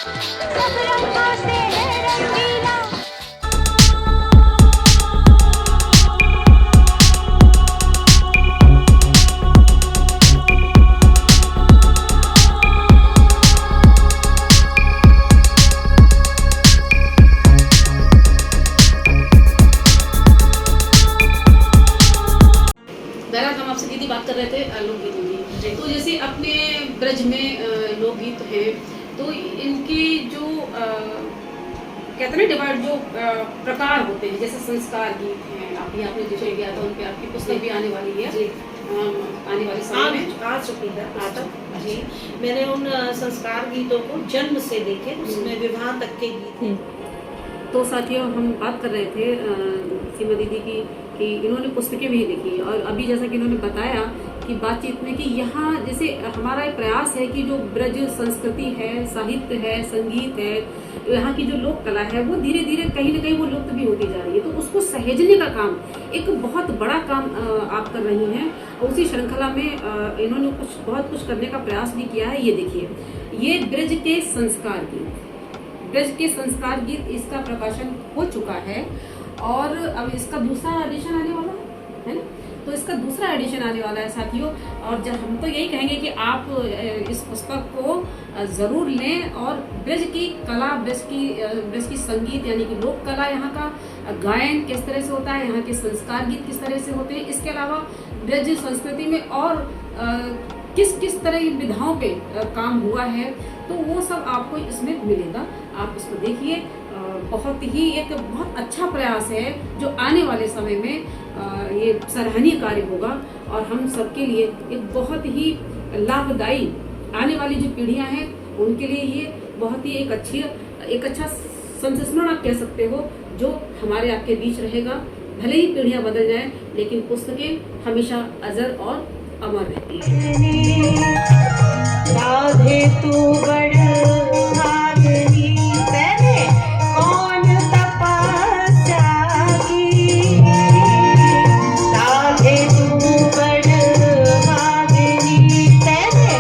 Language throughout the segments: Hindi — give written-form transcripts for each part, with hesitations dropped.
सब रंगों से है रंगीला। बहरहाल हम आपसे दीदी बात कर रहे थे लोकगीतों की। तो जैसे अपने ब्रज में लोकगीत हैं, तो इनके जो कहते हैं ना डिवाइड जो प्रकार होते हैं, जैसे संस्कार गीत हैं, अभी आपने जो किया था उन पे आपकी पुस्तक भी आने वाली है जी। आने वाले समय में आ चुकी है पुस्तक। जी, मैंने उन संस्कार गीतों को जन्म से देखे, उसमें विवाह तक के गीत हैं। तो साथियों हम बात कर रहे थे सीमा दीदी की कि इन्होंने पुस्तकें भी लिखी, और अभी जैसा कि इन्होंने बताया कि बातचीत में कि यहाँ जैसे हमारा एक प्रयास है कि जो ब्रज संस्कृति है, साहित्य है, संगीत है, यहाँ की जो लोक कला है, वो धीरे धीरे कहीं ना कहीं वो लुप्त भी होती जा रही है। तो उसको सहेजने का काम, एक बहुत बड़ा काम आप कर रही हैं। उसी श्रृंखला में इन्होंने बहुत कुछ करने का प्रयास भी किया है। ये देखिए, ये ब्रज के संस्कार गीत, ब्रज के संस्कार गीत, इसका प्रकाशन हो चुका है और अब इसका दूसरा एडिशन आने वाला है ना। तो इसका दूसरा एडिशन आने वाला है साथियों, और जब हम तो यही कहेंगे कि आप इस पुस्तक को ज़रूर लें और ब्रज की कला, ब्रज की संगीत यानी कि लोक कला, यहाँ का गायन किस तरह से होता है, यहाँ के संस्कार गीत किस तरह से होते हैं, इसके अलावा ब्रज संस्कृति में और किस किस तरह की विधाओं पे काम हुआ है, तो वो सब आपको इसमें मिलेगा। आप इसको देखिए, बहुत ही एक बहुत अच्छा प्रयास है जो आने वाले समय में ये सराहनीय कार्य होगा, और हम सबके लिए एक बहुत ही लाभदायी, आने वाली जो पीढ़ियां हैं उनके लिए ये बहुत ही एक अच्छा संस्मरण आप कह सकते हो, जो हमारे आपके बीच रहेगा। भले ही पीढ़ियां बदल जाएं, लेकिन पुस्तकें हमेशा अजर और अमर रहती है। राधे तू बड़ भागनी, तेरे कौन तपस्या की। राधे तू बड़ भागनी, तेरे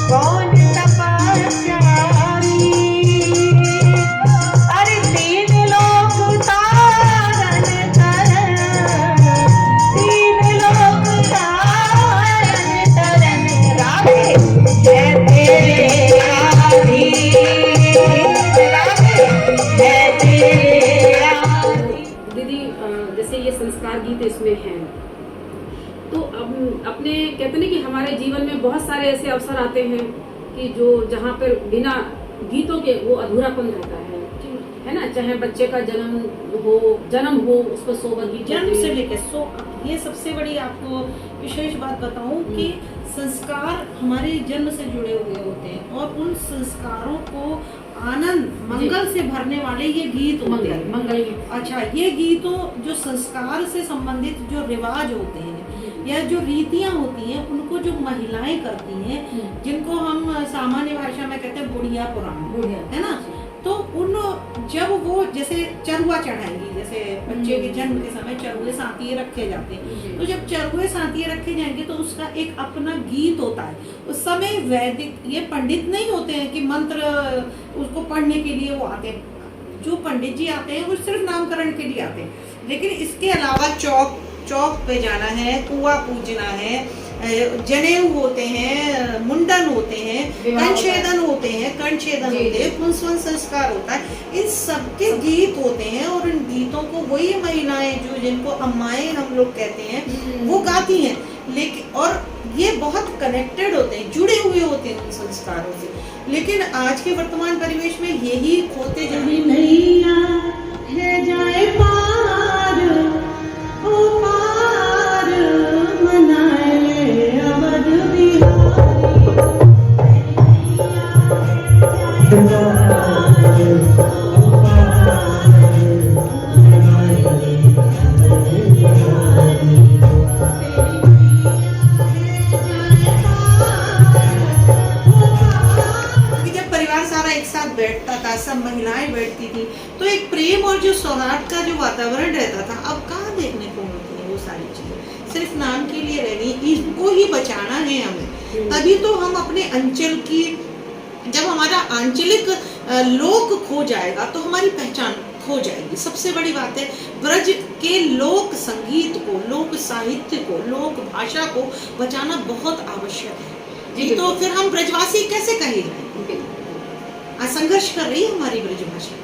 कौन तपस्या की। अरे तीन लोक तारन तरन, तीन लोक तारन तरन, राधे है तेरे आदि, राधे है तेरे आदि। दीदी जैसे ये संस्कार गीत इसमें हैं, तो अब अपने कहते हैं ना कि हमारे जीवन में बहुत सारे ऐसे अवसर आते हैं कि जो जहाँ पर बिना गीतों के वो अधूरापन रहता है ना। चाहे बच्चे का जन्म हो उस पर 100 गीत जन्म से लेकर 100, ये सबसे बड़ी आपको विशेष बात बताऊं कि संस्कार हमारे जन्म से जुड़े हुए होते हैं, और उन संस्कारों को आनंद मंगल से भरने वाले ये गीत होते हैं। मंगल गीत। अच्छा, ये गीतों जो संस्कार से संबंधित जो रिवाज होते हैं या जो रीतियां होती हैं, उनको जो महिलाएं करती हैं, जिनको हम सामान्य भाषा में कहते हैं बुढ़िया पुराण, है ना। तो उन जब वो जैसे चरुआ चढ़ाएंगी, जैसे बच्चे के जन्म के समय चरुए सांतिये रखे जाते हैं, तो जब चरुए सांतिये रखे जाएंगे तो उसका एक अपना गीत होता है। उस समय वैदिक, ये पंडित नहीं होते हैं कि मंत्र उसको पढ़ने के लिए वो आते हैं। जो पंडित जी आते हैं वो सिर्फ नामकरण के लिए आते हैं, लेकिन इसके अलावा चौक पे जाना है, कुआं पूजना है, जनेऊ होते हैं, मुंडन होते हैं, कर्णछेदन होते हैं, पुंसवन संस्कार होता है। इन सबके गीत होते हैं, और इन गीतों को वही महिलाएं जो जिनको अम्माएं हम लोग कहते हैं वो गाती हैं। लेकिन और ये बहुत कनेक्टेड होते हैं, जुड़े हुए होते हैं उन संस्कारों से। लेकिन आज के वर्तमान परिवेश में यही खोते जा रहे हैं। जाए पार ओ पार मनाए अवध बैठता था, सब महिलाएं बैठती थी, तो एक प्रेम और जो सौहार्द का जो वातावरण रहता था, अब कहाँ देखने को मिलती है वो सारी चीजें। सिर्फ नाम के लिए रहनी, इसको ही बचाना है हमें। तभी तो हम अपने अंचल की जब हमारा आंचलिक लोक खो जाएगा तो हमारी पहचान खो जाएगी। सबसे बड़ी बात है, ब्रज के लोक संगीत को, लोक साहित्य को, लोक भाषा को बचाना बहुत आवश्यक है। जी, तो फिर हम ब्रजवासी कैसे कहे जाए? आज संघर्ष कर रही है हमारी ब्रज भाषा।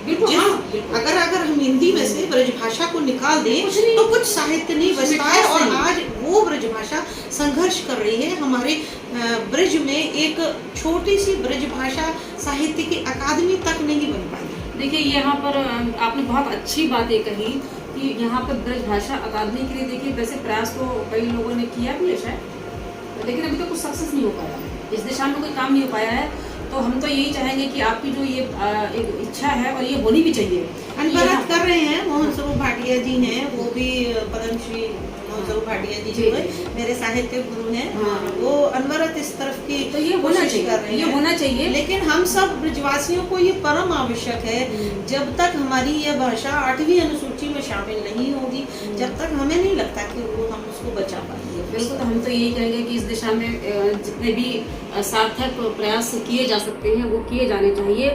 बिल्कुल, जिस- हाँ, बिल्कुल। अगर हम हिंदी में से ब्रज भाषा को निकाल दें कुछ नहीं। तो कुछ साहित्य नहीं बचता है। और नहीं। आज वो ब्रज भाषा संघर्ष कर रही है। हमारे ब्रज में एक छोटी सी ब्रज भाषा साहित्य की अकादमी तक नहीं बन पाई। देखिए यहाँ पर आपने बहुत अच्छी बात ये कही कि यहाँ पर ब्रज भाषा अकादमी के लिए देखिए वैसे प्रयास तो कई लोगों ने किया भी है शायद, लेकिन अभी तक कुछ सक्सेस नहीं हो पाया, इस दिशा में कोई काम नहीं हो पाया है। तो हम तो यही चाहेंगे कि आपकी जो ये एक इच्छा है और ये होनी भी चाहिए। अनवरत कर रहे हैं। मोहन स्वरूप भाटिया जी हैं, वो भी पद्मश्री मोहन स्वरूप भाटिया जी जी, जो है मेरे साहित्य गुरु हैं। हाँ। वो अनवरत इस तरफ की तो ये होना कोशिश चाहिए, कर रहे ये हैं। होना चाहिए। लेकिन हम सब ब्रजवासियों को ये परम आवश्यक है, जब तक हमारी यह भाषा 8वीं अनुसूची में शामिल नहीं होगी, जब तक हमें नहीं लगता कि वो हम उसको बचा पाएंगे। बिल्कुल, तो हम तो यही कहेंगे कि इस दिशा में जितने भी सार्थक प्रयास किए जा सकते हैं वो किए जाने चाहिए,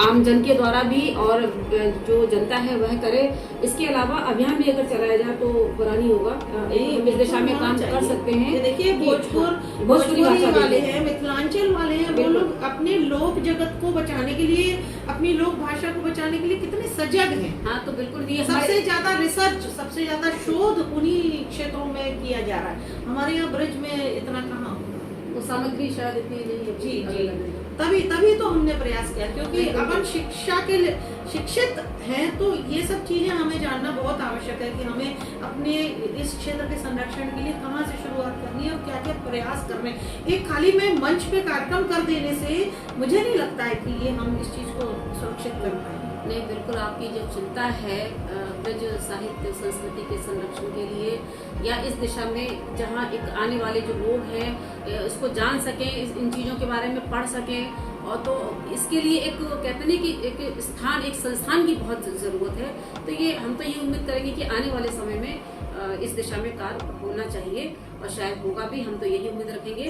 आम जन के द्वारा भी, और जो जनता है वह करे। इसके अलावा अभियान भी अगर चलाया जाए तो बुरा नहीं होगा। हम इस दिशा में काम कर सकते हैं। ये देखिए भोजपुरी भोजपुरी भाषा वाले देखिए। हैं, मिथिलांचल वाले हैं, वो बिल्कुल। लोग अपने लोक जगत को बचाने के लिए, अपनी लोक भाषा को बचाने के लिए कितने सजग हैं। हाँ, तो बिल्कुल ये सबसे ज्यादा रिसर्च, सबसे ज्यादा शोध उन्हीं क्षेत्रों में किया जा रहा है। हमारे यहाँ ब्रज में इतना कहाँ। वो सामग्री शायद इतनी नहीं है। जी जी, तभी तो हमने प्रयास किया, क्योंकि अपन शिक्षा के लिए शिक्षित हैं, तो ये सब चीजें हमें जानना बहुत आवश्यक है कि हमें अपने इस क्षेत्र के संरक्षण के लिए कहाँ से शुरुआत करनी है और क्या क्या प्रयास करने। एक खाली में मंच पे कार्यक्रम कर देने से मुझे नहीं लगता है कि ये हम इस चीज को सुरक्षित कर पाएंगे। नहीं, बिल्कुल आपकी जो चिंता है ब्रज साहित्य संस्कृति के संरक्षण के लिए, या इस दिशा में जहाँ एक आने वाले जो लोग हैं इसको जान सकें, इन चीज़ों के बारे में पढ़ सकें, और तो इसके लिए एक कहते हैं कि एक स्थान, एक संस्थान की बहुत ज़रूरत है। तो ये हम तो ये उम्मीद करेंगे कि आने वाले समय में इस दिशा में कार्य होना चाहिए, और शायद होगा भी, हम तो यही उम्मीद रखेंगे।